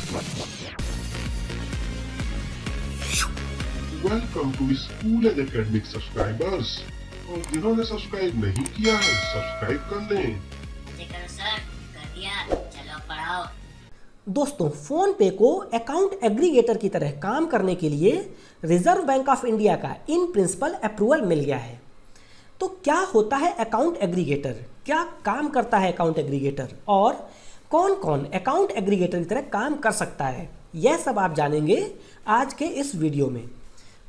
Welcome to school and academic subscribers. और जिन्होंने subscribe नहीं किया है सब्सक्राइब कर लें। करो सर, कर दिया, चलो पढ़ाओ। दोस्तों, फोन पे को अकाउंट एग्रीगेटर की तरह काम करने के लिए रिजर्व बैंक ऑफ इंडिया का इन प्रिंसिपल अप्रूवल मिल गया है। तो क्या होता है अकाउंट एग्रीगेटर, क्या काम करता है अकाउंट एग्रीगेटर और कौन कौन अकाउंट एग्रीगेटर की तरह काम कर सकता है, यह सब आप जानेंगे आज के इस वीडियो में।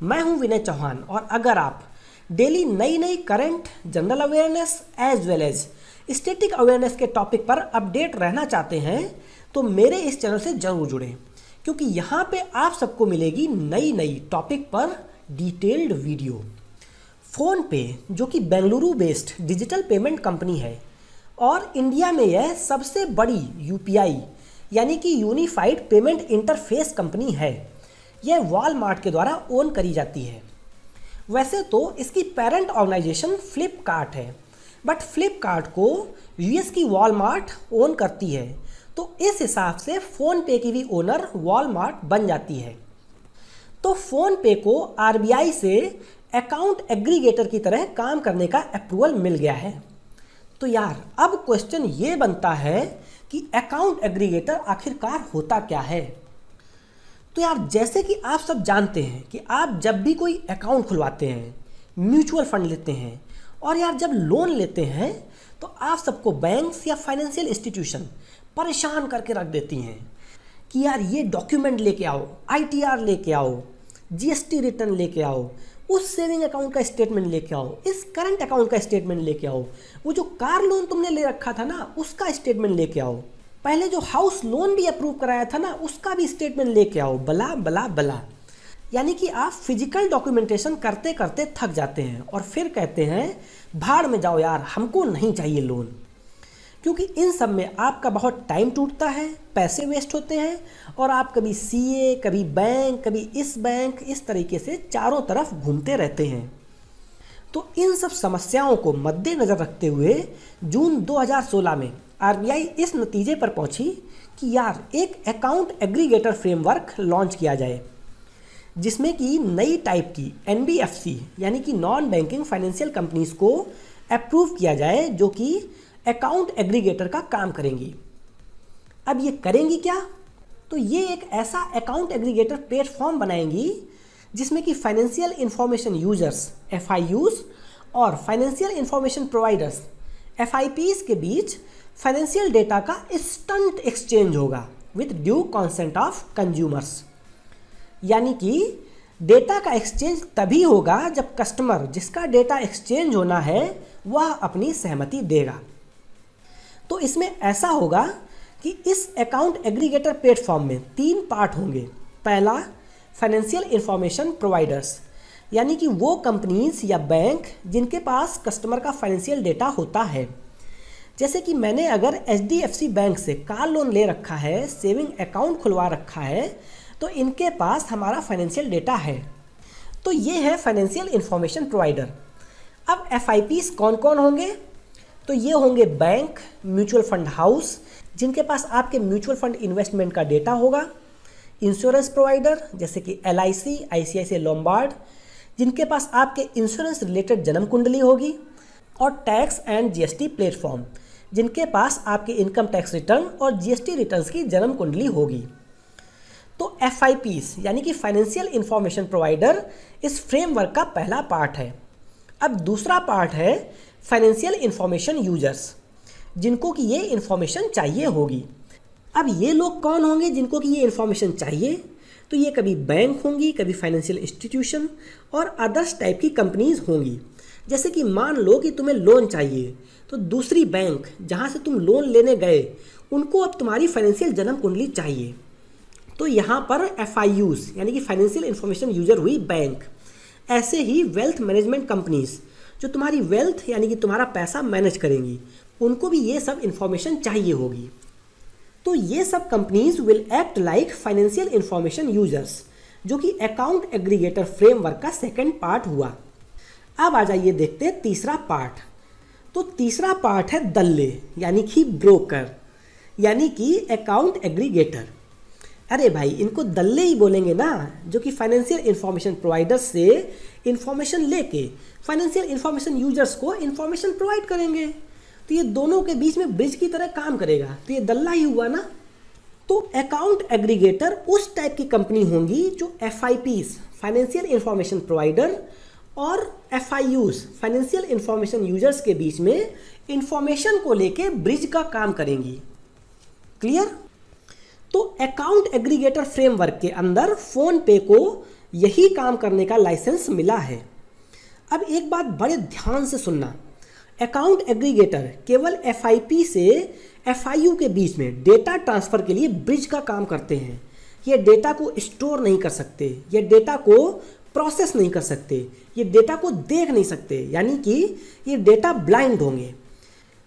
मैं हूं विनय चौहान और अगर आप डेली नई नई current, general awareness as well as static awareness के टॉपिक पर अपडेट रहना चाहते हैं तो मेरे इस चैनल से जरूर जुड़ें, क्योंकि यहाँ पे आप सबको मिलेगी नई नई टॉपिक पर डिटेल्ड वीडियो। फ़ोन पे जो कि Bengaluru based digital payment company है और इंडिया में यह सबसे बड़ी यूपीआई यानी कि यूनिफाइड पेमेंट इंटरफेस कंपनी है। यह वॉलमार्ट के द्वारा ओन करी जाती है। वैसे तो इसकी पेरेंट ऑर्गेनाइजेशन फ्लिपकार्ट है, बट फ्लिपकार्ट को यूएस की वॉलमार्ट ओन करती है, तो इस हिसाब से फ़ोन पे की भी ओनर वॉलमार्ट बन जाती है। तो फ़ोन पे को आरबीआई से अकाउंट एग्रीगेटर की तरह काम करने का अप्रूवल मिल गया है। तो यार अब क्वेश्चन ये बनता है कि अकाउंट एग्रीगेटर आखिरकार होता क्या है। तो यार जैसे कि आप सब जानते हैं कि आप जब भी कोई अकाउंट खुलवाते हैं, म्यूचुअल फंड लेते हैं और यार जब लोन लेते हैं तो आप सबको बैंक्स या फाइनेंशियल इंस्टीट्यूशन परेशान करके रख देती हैं कि यार ये डॉक्यूमेंट लेके आओ, आईटीआर लेके आओ, जीएसटी रिटर्न लेके आओ, उस सेविंग अकाउंट का स्टेटमेंट लेके आओ, इस करंट अकाउंट का स्टेटमेंट लेके आओ, वो जो कार लोन तुमने ले रखा था ना उसका स्टेटमेंट लेके आओ, पहले जो हाउस लोन भी अप्रूव कराया था ना उसका भी स्टेटमेंट लेके आओ, बला बला बला। यानी कि आप फिजिकल डॉक्यूमेंटेशन करते करते थक जाते हैं और फिर कहते हैं भाड़ में जाओ यार, हमको नहीं चाहिए लोन। क्योंकि इन सब में आपका बहुत टाइम टूटता है, पैसे वेस्ट होते हैं और आप कभी सीए, कभी बैंक, कभी इस बैंक, इस तरीके से चारों तरफ घूमते रहते हैं। तो इन सब समस्याओं को मद्देनज़र रखते हुए जून 2016 में आरबीआई इस नतीजे पर पहुंची कि यार एक अकाउंट एग्रीगेटर फ्रेमवर्क लॉन्च किया जाए, जिसमें कि नई टाइप की एनबीएफसी यानी कि नॉन बैंकिंग फाइनेंशियल कंपनीज को अप्रूव किया जाए, जो कि अकाउंट एग्रीगेटर का काम करेंगी। अब ये करेंगी क्या? तो ये एक ऐसा अकाउंट एग्रीगेटर प्लेटफॉर्म बनाएंगी जिसमें कि फाइनेंशियल इंफॉर्मेशन यूजर्स एफआईयूज और फाइनेंशियल इंफॉर्मेशन प्रोवाइडर्स एफआईपीज के बीच फाइनेंशियल डेटा का इंस्टेंट एक्सचेंज होगा with due consent of consumers. यानी कि डेटा का एक्सचेंज तभी होगा जब कस्टमर जिसका डेटा एक्सचेंज होना है वह अपनी सहमति देगा। तो इसमें ऐसा होगा कि इस अकाउंट एग्रीगेटर प्लेटफॉर्म में 3 पार्ट होंगे। पहला, फाइनेंशियल इंफॉर्मेशन प्रोवाइडर्स, यानी कि वो कंपनीज या बैंक जिनके पास कस्टमर का फाइनेंशियल डेटा होता है। जैसे कि मैंने अगर एचडीएफसी बैंक से कार लोन ले रखा है, सेविंग अकाउंट खुलवा रखा है, तो इनके पास हमारा फाइनेंशियल डेटा है। तो ये है फाइनेंशियल इंफॉर्मेशन प्रोवाइडर। अब एफआईपीज कौन कौन होंगे? तो ये होंगे बैंक, म्यूचुअल फंड हाउस जिनके पास आपके म्यूचुअल फंड इन्वेस्टमेंट का डेटा होगा, इंश्योरेंस प्रोवाइडर जैसे कि एलआईसी, आईसीआईसीआई लोम्बार्ड जिनके पास आपके इंश्योरेंस रिलेटेड जन्म कुंडली होगी, और टैक्स एंड जीएसटी प्लेटफॉर्म जिनके पास आपके इनकम टैक्स रिटर्न और जीएसटी रिटर्न्स की जन्म कुंडली होगी। तो एफआईपीज यानी कि फाइनेंशियल इंफॉर्मेशन प्रोवाइडर इस फ्रेमवर्क का पहला पार्ट है। अब दूसरा पार्ट है फाइनेंशियल इंफॉर्मेशन यूजर्स, जिनको कि ये इंफॉर्मेशन चाहिए होगी। अब ये लोग कौन होंगे जिनको कि ये इंफॉर्मेशन चाहिए? तो ये कभी बैंक होंगी, कभी फाइनेंशियल इंस्टीट्यूशन और अदर्स टाइप की कंपनीज होंगी। जैसे कि मान लो कि तुम्हें लोन चाहिए, तो दूसरी बैंक जहाँ से तुम लोन लेने गए उनको अब तुम्हारी फाइनेंशियल जन्म कुंडली चाहिए। तो यहाँ पर एफआईयूज यानी कि फाइनेंशियल इंफॉर्मेशन यूजर हुई बैंक। ऐसे ही वेल्थ मैनेजमेंट कंपनीज जो तुम्हारी वेल्थ यानी कि तुम्हारा पैसा मैनेज करेंगी, उनको भी ये सब इंफॉर्मेशन चाहिए होगी। तो ये सब companies will act like financial information users, जो कि अकाउंट एग्रीगेटर फ्रेमवर्क का सेकंड पार्ट हुआ। अब आ जाइए देखते हैं तीसरा पार्ट। तो तीसरा पार्ट है दल्ले यानी कि ब्रोकर, यानी कि अकाउंट एग्रीगेटर। अरे भाई, इनको दल्ले ही बोलेंगे ना, जो कि फाइनेंशियल इंफॉर्मेशन प्रोवाइडर्स से इंफॉर्मेशन लेके फाइनेंशियल इंफॉर्मेशन यूजर्स को इंफॉर्मेशन प्रोवाइड करेंगे। तो ये दोनों के बीच में ब्रिज की तरह काम करेगा, तो ये दल्ला ही हुआ ना। तो अकाउंट एग्रीगेटर उस टाइप की कंपनी होंगी जो FIPs फाइनेंशियल इंफॉर्मेशन प्रोवाइडर और FIUs फाइनेंशियल इंफॉर्मेशन यूजर्स के बीच में इंफॉर्मेशन को लेके ब्रिज का काम करेंगी। क्लियर? तो अकाउंट एग्रीगेटर फ्रेमवर्क के अंदर फोन पे को यही काम करने का लाइसेंस मिला है। अब एक बात बड़े ध्यान से सुनना, अकाउंट एग्रीगेटर केवल FIP से FIU के बीच में डेटा ट्रांसफर के लिए ब्रिज का काम करते हैं। ये डेटा को स्टोर नहीं कर सकते, ये डेटा को प्रोसेस नहीं कर सकते, ये डेटा को देख नहीं सकते, यानी कि ये डेटा ब्लाइंड होंगे,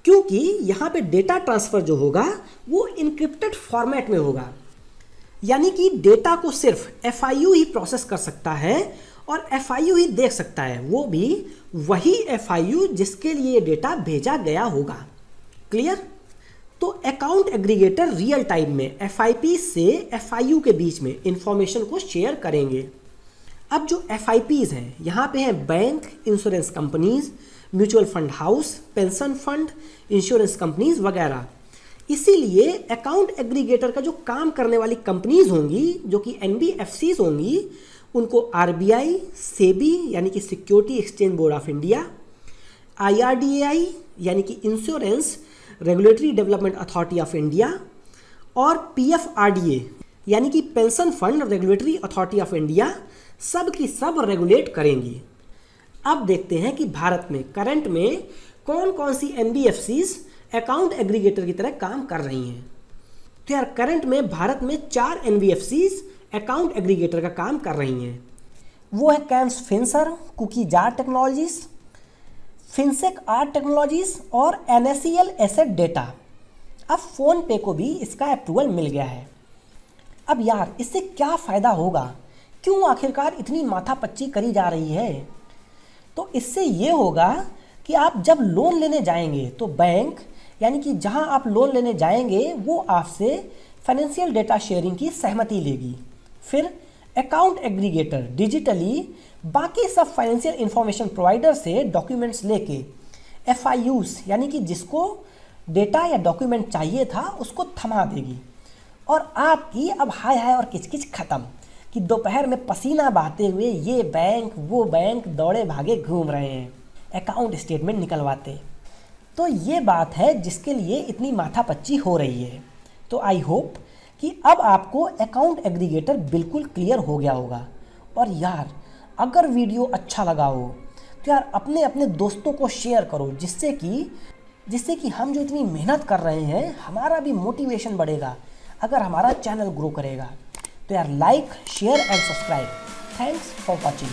क्योंकि यहाँ पे डेटा ट्रांसफर जो होगा वो इनक्रिप्टेड फॉर्मेट में होगा। यानी कि डेटा को सिर्फ FIU ही प्रोसेस कर सकता है और FIU ही देख सकता है, वो भी वही FIU जिसके लिए डेटा भेजा गया होगा। क्लियर? तो अकाउंट एग्रीगेटर रियल टाइम में FIP से FIU के बीच में इंफॉर्मेशन को शेयर करेंगे। अब जो FIPs हैं, यहाँ पे हैं bank, insurance companies, mutual fund house, pension fund, insurance companies वगैरह। इसीलिए अकाउंट एग्रीगेटर का जो काम करने वाली कंपनीज होंगी, जो कि NBFCs होंगी, उनको RBI, SEBI यानी कि security exchange board of India, IRDAI यानी कि insurance regulatory development authority of India और PFRDA यानी कि pension fund regulatory authority of India सब की सब रेगुलेट करेंगी। अब देखते हैं कि भारत में करंट में कौन कौन सी NBFCs अकाउंट एग्रीगेटर की तरह काम कर रही हैं। तो यार करंट में भारत में 4 NBFCs अकाउंट एग्रीगेटर का काम कर रही हैं। वो है CAMS Finserv, Cookie Jar Technologies, FinSec Art Technologies और NSCL एसेट डेटा। अब फोन पे को भी इसका अप्रूवल मिल गया है। अब यार इससे क्या फ़ायदा होगा, क्यों आखिरकार इतनी माथापच्ची करी जा रही है? तो इससे ये होगा कि आप जब लोन लेने जाएंगे तो बैंक यानी कि जहां आप लोन लेने जाएंगे वो आपसे फाइनेंशियल डेटा शेयरिंग की सहमति लेगी। फिर अकाउंट एग्रीगेटर डिजिटली बाकी सब फाइनेंशियल इंफॉर्मेशन प्रोवाइडर से डॉक्यूमेंट्स लेके FIUs यानी कि जिसको डेटा या डॉक्यूमेंट चाहिए था उसको थमा देगी और आपकी अब हाय हाय और किचकिच खत्म कि दोपहर में पसीना बहाते हुए ये बैंक वो बैंक दौड़े भागे घूम रहे हैं अकाउंट स्टेटमेंट निकलवाते। तो ये बात है जिसके लिए इतनी माथापच्ची हो रही है। तो आई होप कि अब आपको अकाउंट एग्रीगेटर बिल्कुल क्लियर हो गया होगा। और यार अगर वीडियो अच्छा लगा हो तो यार अपने अपने दोस्तों को शेयर करो, जिससे कि हम जो इतनी मेहनत कर रहे हैं हमारा भी मोटिवेशन बढ़ेगा, अगर हमारा चैनल ग्रो करेगा। तो यार like, share and subscribe. Thanks for watching.